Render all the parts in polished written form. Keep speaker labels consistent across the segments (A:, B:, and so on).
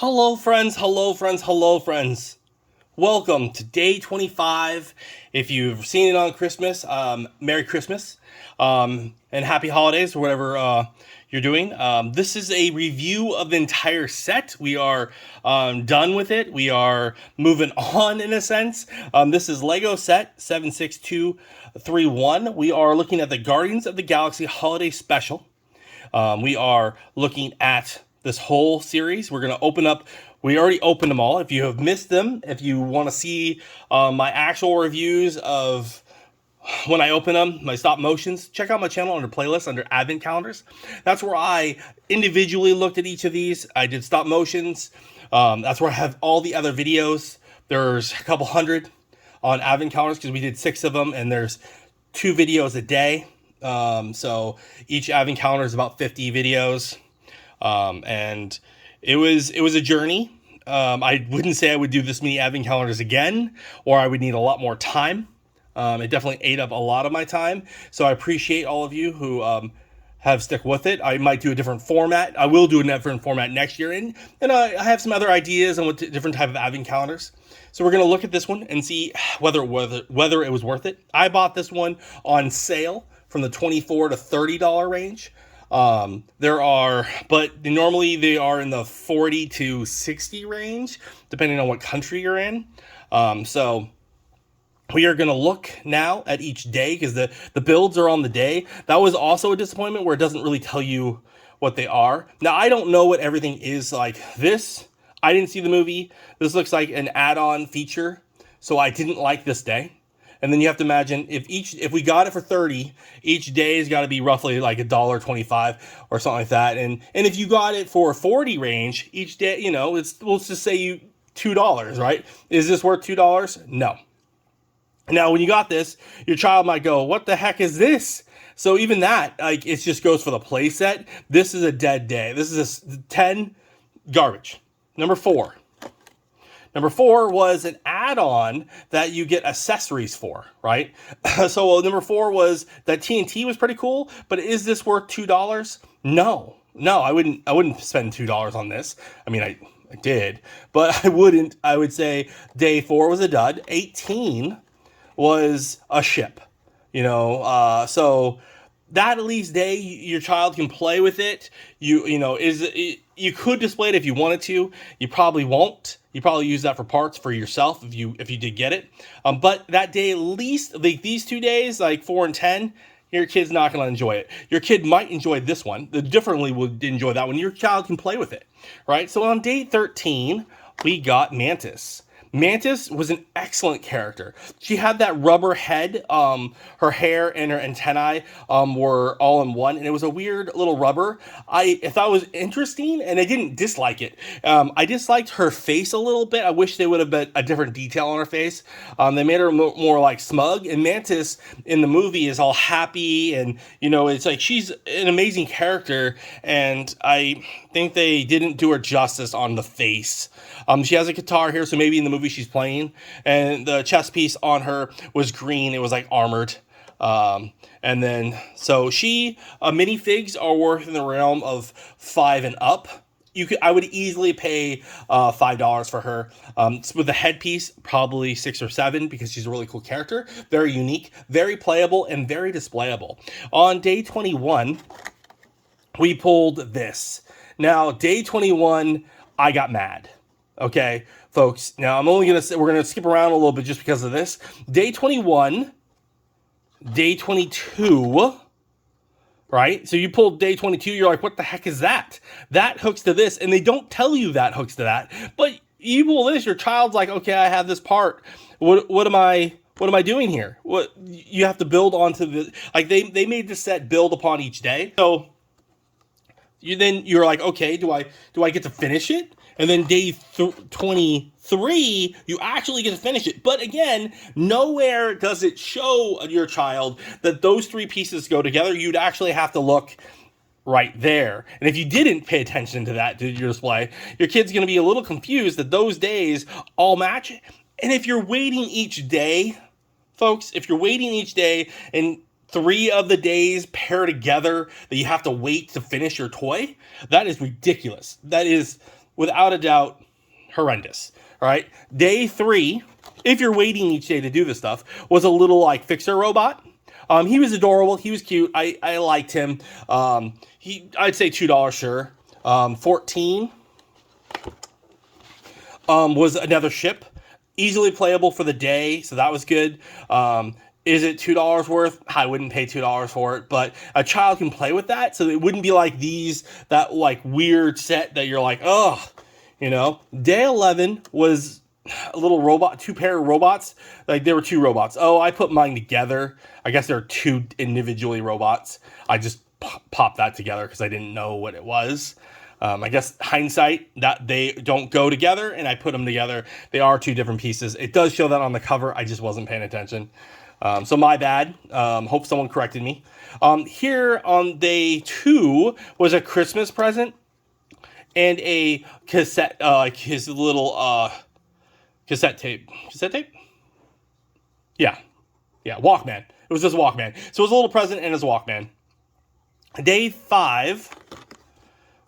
A: Hello, friends. Hello, friends. Hello, friends. Welcome to day 25. If you've seen it on Christmas, Merry Christmas and Happy Holidays or whatever you're doing. This is a review of the entire set. We are done with it. We are moving on in a sense. This is Lego Set 76231. We are looking at the Guardians of the Galaxy Holiday Special. We are looking at this whole series. We're going to open up. We already opened them all. If you have missed them, if you want to see my actual reviews of when I open them, my stop motions, check out my channel under playlist under advent calendars. That's where I individually looked at each of these. I did stop motions. That's where I have all the other videos. There's a couple hundred on advent calendars because we did 6 of them, and there's 2 videos a day. So each advent calendar is about 50 videos. And it was a journey. I wouldn't say I would do this many advent calendars again, or I would need a lot more time. It definitely ate up a lot of my time. So I appreciate all of you who have stuck with it. I might do a different format. I will do a different format next year, and I have some other ideas on what different type of advent calendars. So we're gonna look at this one and see whether it was worth it. I bought this one on sale from the $24 to $30 range. But normally they are in the 40 to 60 range, depending on what country you're in. So we are going to look now at each day because the builds are on the day. That was also a disappointment where it doesn't really tell you what they are. Now, I don't know what everything is like this. I didn't see the movie. This looks like an add-on feature. So I didn't like this day. And then you have to imagine if we got it for 30, each day has got to be roughly like $1.25 or something like that. And if you got it for 40 range each day, let's just say you $2, right? Is this worth $2? No. Now, when you got this, your child might go, "What the heck is this?" So even that, like, it just goes for the play set. This is a dead day. This is a 10 garbage. Number 4 was an add-on that you get accessories for, right? So number 4 was that TNT was pretty cool, but is this worth $2? No, I wouldn't spend $2 on this. I mean, I did, but I wouldn't. I would say day 4 was a dud. 18 was a ship, so that at least day your child can play with it. You could display it if you wanted to. You probably won't. You probably use that for parts for yourself if you did get it. But that day, at least these 2 days, like 4 and 10, your kid's not going to enjoy it. Your kid might enjoy this one. The differently would enjoy that one. Your child can play with it, right? So on day 13, we got Mantis. Mantis was an excellent character. She had that rubber head. Her hair and her antennae were all in one, and it was a weird little rubber. I thought it was interesting, and I didn't dislike it. I disliked her face a little bit. I wish they would have been a different detail on her face. They made her more like smug, and Mantis in the movie is all happy, and it's like she's an amazing character, and I think they didn't do her justice on the face. She has a guitar here, so maybe in the movie she's playing, and the chest piece on her was green. It was like armored. And then, so minifigs are worth in the realm of 5 and up. I would easily pay $5 for her. With the headpiece, probably 6 or 7 because she's a really cool character, very unique, very playable, and very displayable. On day 21, we pulled this. Now, day 21, I got mad. Okay, folks. Now we're gonna skip around a little bit just because of this. Day 21, day 22, right? So you pulled day 22, you're like, what the heck is that? That hooks to this, and they don't tell you that hooks to that. But you pull this, your child's like, okay, I have this part. What am I doing here? What you have to build onto the they made the set build upon each day. So you're like, okay, do I get to finish it? And then day 23, you actually get to finish it. But again, nowhere does it show your child that those 3 pieces go together. You'd actually have to look right there. And if you didn't pay attention to that, to your display, your kid's going to be a little confused that those days all match. And if you're waiting each day, folks, and 3 of the days pair together that you have to wait to finish your toy, that is ridiculous. That is without a doubt, horrendous. All right. Day 3, if you're waiting each day to do this stuff, was a little like fixer robot. He was adorable. He was cute. I liked him. I'd say $2, sure. 14 was another ship, easily playable for the day, so that was good. Is it $2 worth? I wouldn't pay $2 for it, but a child can play with that, so it wouldn't be like that like weird set that you're like, oh, you know. Day 11 was a little robot, 2 pair of robots. Like there were 2 robots. Oh, I put mine together. I guess there are 2 individually robots. I just popped that together because I didn't know what it was. I guess hindsight that they don't go together, and I put them together. They are 2 different pieces. It does show that on the cover. I just wasn't paying attention. So my bad. Hope someone corrected me. Here on day 2 was a Christmas present and a cassette, like his little cassette tape. Cassette tape? Yeah. Walkman. It was just Walkman. So it was a little present and his Walkman. Day 5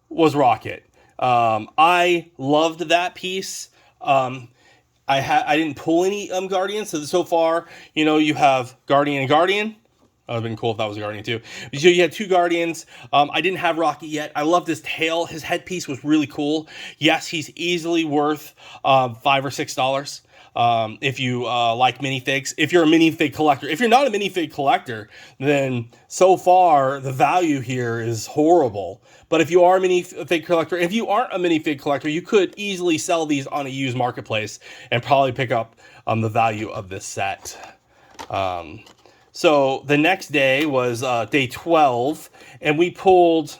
A: was Rocket. I loved that piece. I didn't pull any Guardians, so far, you know, you have Guardian and Guardian. That would have been cool if that was a Guardian too. So you had 2 Guardians. I didn't have Rocket yet. I loved his tail. His headpiece was really cool. Yes, he's easily worth $5 or $6. If you like minifigs, if you're a minifig collector. If you're not a minifig collector, then so far the value here is horrible. But if you are a minifig collector, if you aren't a minifig collector, you could easily sell these on a used marketplace and probably pick up the value of this set. So the next day was day 12, and we pulled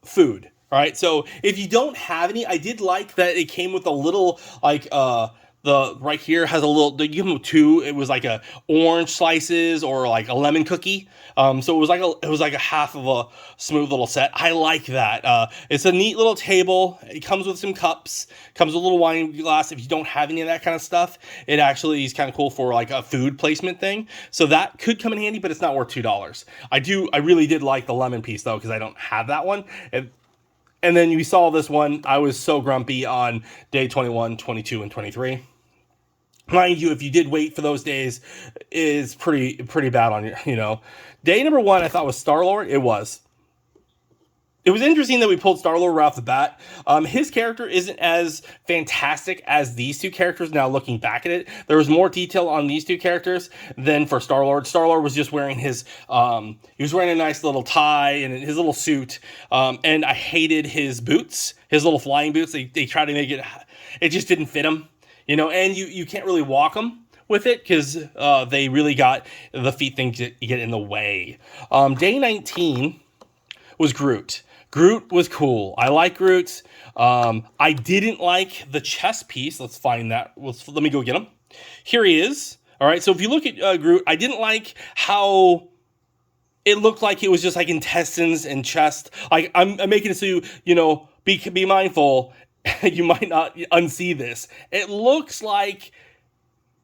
A: food. All right, so if you don't have any, I did like that it came with a little like the right here has a little, you give them 2. It was like a orange slices or like a lemon cookie. So it was like a half of a smooth little set. I like that. It's a neat little table. It comes with some cups, comes with a little wine glass. If you don't have any of that kind of stuff, it actually is kind of cool for like a food placement thing. So that could come in handy, but it's not worth $2. I really did like the lemon piece though, because I don't have that one. And then you saw this one. I was so grumpy on day 21, 22, and 23. Mind you, if you did wait for those days, is pretty bad on you. Day number 1, I thought was Star-Lord. It was interesting that we pulled Star-Lord right off the bat. His character isn't as fantastic as these 2 characters. Now looking back at it, there was more detail on these 2 characters than for Star-Lord. Star-Lord was just wearing he was wearing a nice little tie and his little suit. And I hated his boots, his little flying boots. They tried to make it just didn't fit him. And you can't really walk them with it because they really got the feet thing to get in the way. Day 19 was Groot. Groot was cool. I like Groot. I didn't like the chest piece. Let's find that. Let me go get him. Here he is. All right. So if you look at Groot, I didn't like how it looked like it was just like intestines and chest. Like I'm making it so be mindful. You might not unsee this. It looks like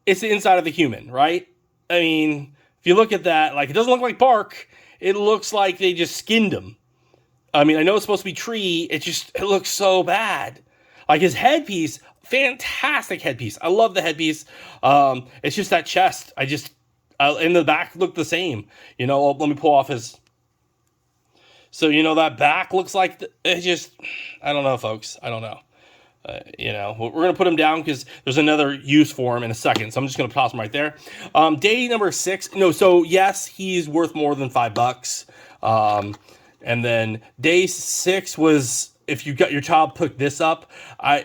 A: it's the inside of the human, right? I mean, if you look at that, like it doesn't look like bark. It looks like they just skinned him. I mean, I know it's supposed to be tree. It looks so bad. Like his headpiece, fantastic headpiece. I love the headpiece. It's just that chest. In the back looked the same. Let me pull off his. So that back looks like I don't know, folks. I don't know. We're going to put him down because there's another use for him in a second. So I'm just going to toss him right there. Day number 6. No, so yes, he's worth more than $5. And then day 6 was, if you got your child picked this up,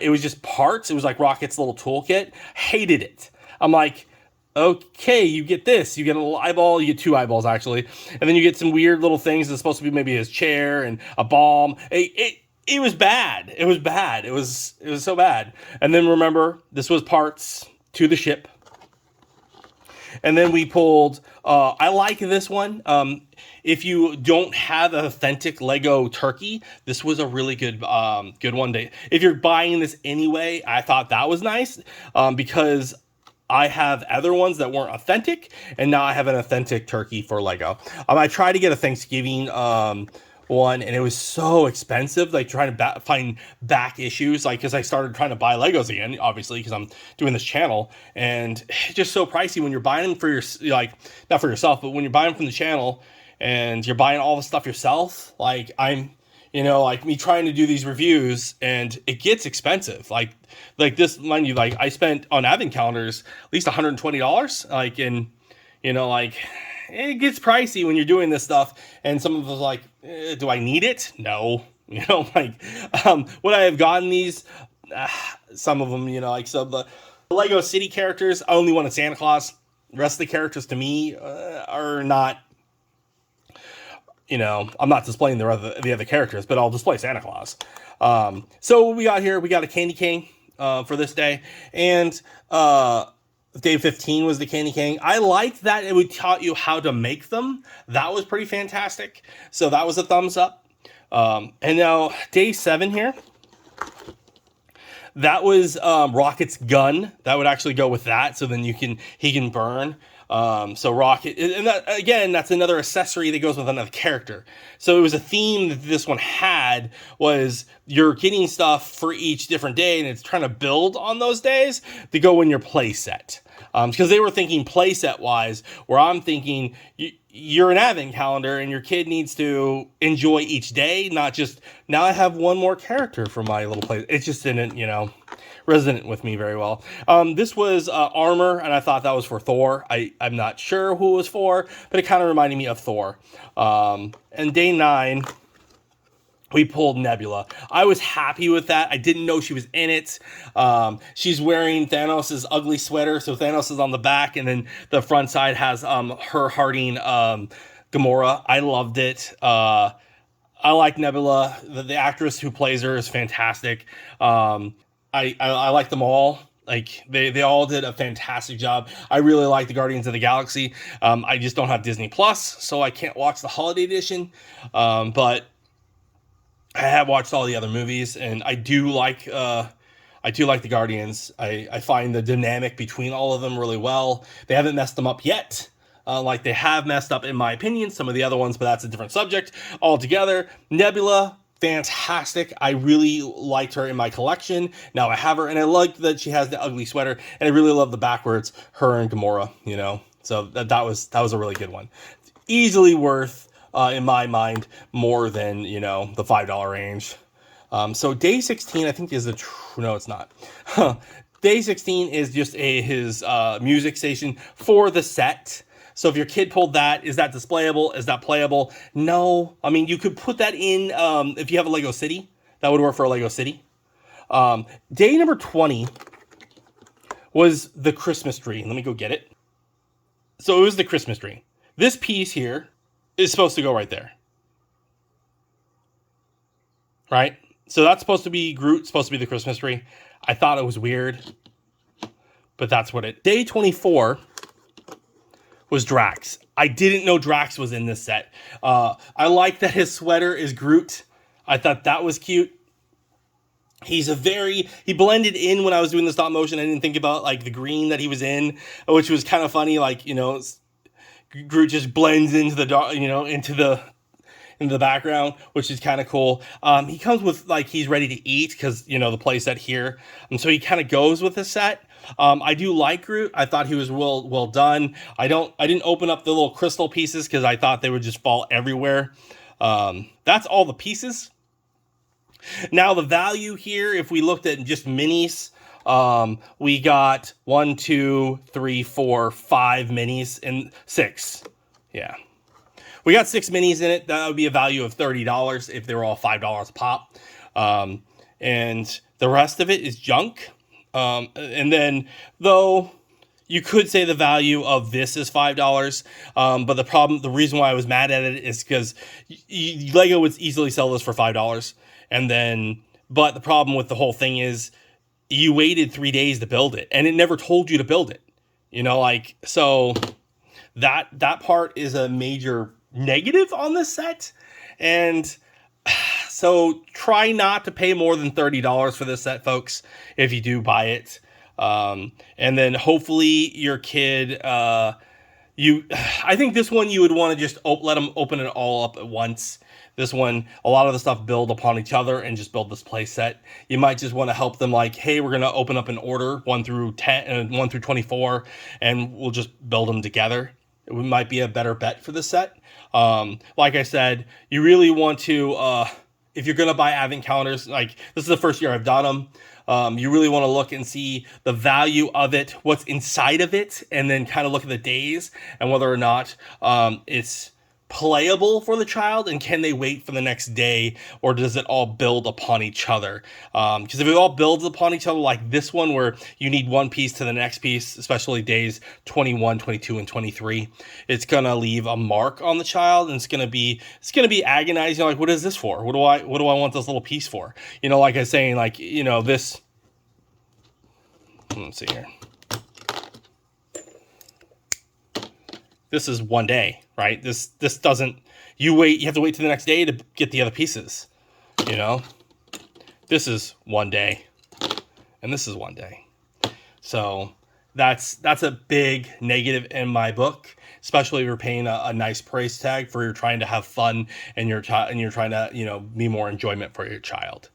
A: it was just parts. It was like Rocket's little toolkit. Hated it. I'm like, okay, you get this. You get a little eyeball. You get 2 eyeballs, actually. And then you get some weird little things that's supposed to be maybe his chair and a balm. It was bad. It was bad. It was so bad. And then remember, this was parts to the ship. And then we pulled, I like this one. If you don't have an authentic Lego turkey, this was a really good one. If you're buying this anyway, I thought that was nice because I have other ones that weren't authentic, and now I have an authentic turkey for Lego. I tried to get a Thanksgiving one, and it was so expensive, like trying to find back issues, like because I started trying to buy Legos again, obviously because I'm doing this channel, and it's just so pricey when you're buying them for your, like, not for yourself, but when you're buying them from the channel and you're buying all the stuff yourself. Like I'm, like me trying to do these reviews, and it gets expensive. Like this, mind you, like I spent on advent calendars at least $120, like in, like it gets pricey when you're doing this stuff. And some of us like, do I need it? No. Like, would I have gotten these? Some of them, like some of the Lego City characters, I only wanted Santa Claus. The rest of the characters to me are not, I'm not displaying the other characters, but I'll display Santa Claus. So what we got here, we got a candy cane for this day. And day 15 was the candy cane. I liked that it would taught you how to make them. That was pretty fantastic. So that was a thumbs up. And now day 7 here, that was Rocket's gun. That would actually go with that. So then he can burn. So Rocket, and that, again, that's another accessory that goes with another character. So it was a theme that this one had, was you're getting stuff for each different day, and it's trying to build on those days to go in your play set. Because they were thinking play set wise, where I'm thinking you're an advent calendar and your kid needs to enjoy each day, not just, now I have one more character for my little play. It just didn't, resonate with me very well. This was armor, and I thought that was for Thor. I'm not sure who it was for, but it kind of reminded me of Thor. And day 9, we pulled Nebula. I was happy with that. I didn't know she was in it. She's wearing Thanos' ugly sweater, so Thanos is on the back, and then the front side has her hearting Gamora. I loved it. I like Nebula. The actress who plays her is fantastic. I like them all. Like they all did a fantastic job. I really like the Guardians of the Galaxy. I just don't have Disney Plus, so I can't watch the holiday edition. But I have watched all the other movies, and I do like the Guardians. I find the dynamic between all of them really well. They haven't messed them up yet. Like they have messed up, in my opinion, some of the other ones, but that's a different subject altogether. Nebula, fantastic. I really liked her in my collection. Now I have her, and I like that she has the ugly sweater, and I really love the backwards, her and Gamora, So that was a really good one. Easily worth, in my mind, more than, the $5 range. So day 16, I think is no, it's not. Day 16 is just his music station for the set. So if your kid pulled that, is that displayable? Is that playable? No. I mean, you could put that in if you have a Lego City. That would work for a Lego City. Day number 20 was the Christmas tree. Let me go get it. So it was the Christmas tree. This piece here is supposed to go right there. Right? So that's supposed to be Groot, supposed to be the Christmas tree. I thought it was weird, but that's what it... Day 24... was Drax. I didn't know Drax was in this set. I like that his sweater is Groot. I thought that was cute. He blended in when I was doing the stop motion. I didn't think about like the green that he was in, which was kind of funny. Like, Groot just blends into the dark, into the background, which is kind of cool. He comes with like, he's ready to eat because, the play set here. And so he kind of goes with the set. I do like Groot. I thought he was well done. I didn't open up the little crystal pieces because I thought they would just fall everywhere. That's all the pieces. Now the value here, if we looked at just minis, we got 1, 2, 3, 4, 5 minis and 6. Yeah. We got 6 minis in it. That would be a value of $30 if they were all $5 a pop. And the rest of it is junk. And then, though, you could say the value of this is $5, but the reason why I was mad at it is because Lego would easily sell this for $5, but the problem with the whole thing is you waited 3 days to build it, and it never told you to build it, so that part is a major negative on this set, and so try not to pay more than $30 for this set, folks, if you do buy it. And then hopefully your kid I think this one you would want to just let them open it all up at once. This one, a lot of the stuff build upon each other and just build this play set. You might just want to help them like, hey, we're going to open up an order 1 through 10 and 1 through 24, and we'll just build them together. It might be a better bet for the set. Like I said, you really want to, if you're going to buy advent calendars, like this is the first year I've done them. You really want to look and see the value of it, what's inside of it, and then kind of look at the days and whether or not it's playable for the child, and can they wait for the next day, or does it all build upon each other? Because if it all builds upon each other like this one, where you need one piece to the next piece, especially days 21, 22, and 23, it's gonna leave a mark on the child, and it's gonna be agonizing. Like, what is this for? What do I want this little piece for? Like I was saying, like, this. Let's see here. This is one day, right? This doesn't, you have to wait to the next day to get the other pieces, This is one day, and this is one day. So that's a big negative in my book, especially if you're paying a nice price tag for you're trying to have fun and you're trying to, be more enjoyment for your child.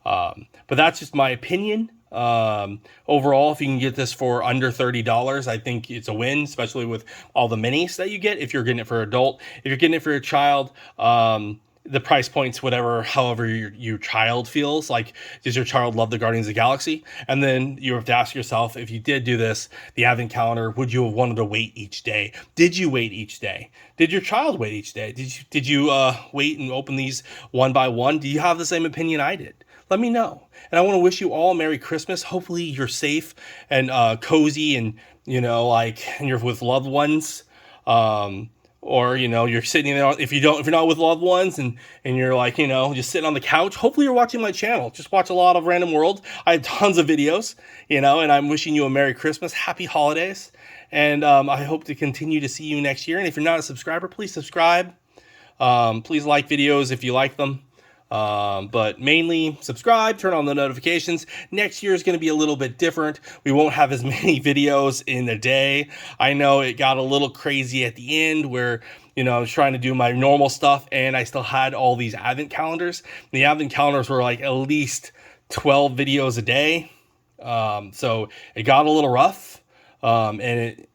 A: But that's just my opinion. Overall, if you can get this for under $30, I think it's a win, especially with all the minis that you get. If you're getting it for adult, if you're getting it for your child, the price points, however your child feels. Like, does your child love the Guardians of the Galaxy? And then you have to ask yourself, if you did do this, the advent calendar, would you have wanted to wait each day? Did you wait each day? Did your child wait each day? Did you wait and open these one by one? Do you have the same opinion I did? Let me know. And I want to wish you all a Merry Christmas. Hopefully you're safe and cozy, and and you're with loved ones. Or you're sitting there, if you're not with loved ones, and you're like, just sitting on the couch. Hopefully you're watching my channel. Just watch a lot of Random World. I have tons of videos, and I'm wishing you a Merry Christmas, Happy Holidays, and I hope to continue to see you next year. And if you're not a subscriber, please subscribe. Please like videos if you like them. But mainly subscribe, turn on the notifications. Next year is going to be a little bit different. We won't have as many videos in a day. I know it got a little crazy at the end where, I was trying to do my normal stuff and I still had all these advent calendars. The advent calendars were like at least 12 videos a day. So it got a little rough. And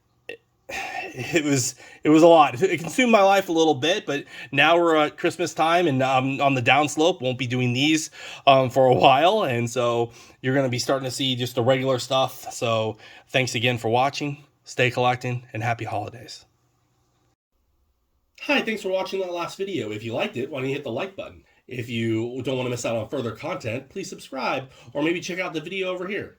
A: it was a lot. It consumed my life a little bit, but now we're at Christmas time and I'm on the downslope. Won't be doing these for a while, and so you're going to be starting to see just the regular stuff. So thanks again for watching. Stay collecting, and happy holidays. Hi, thanks for watching that last video. If you liked it, why don't you hit the like button? If you don't want to miss out on further content, please subscribe, or maybe check out the video over here.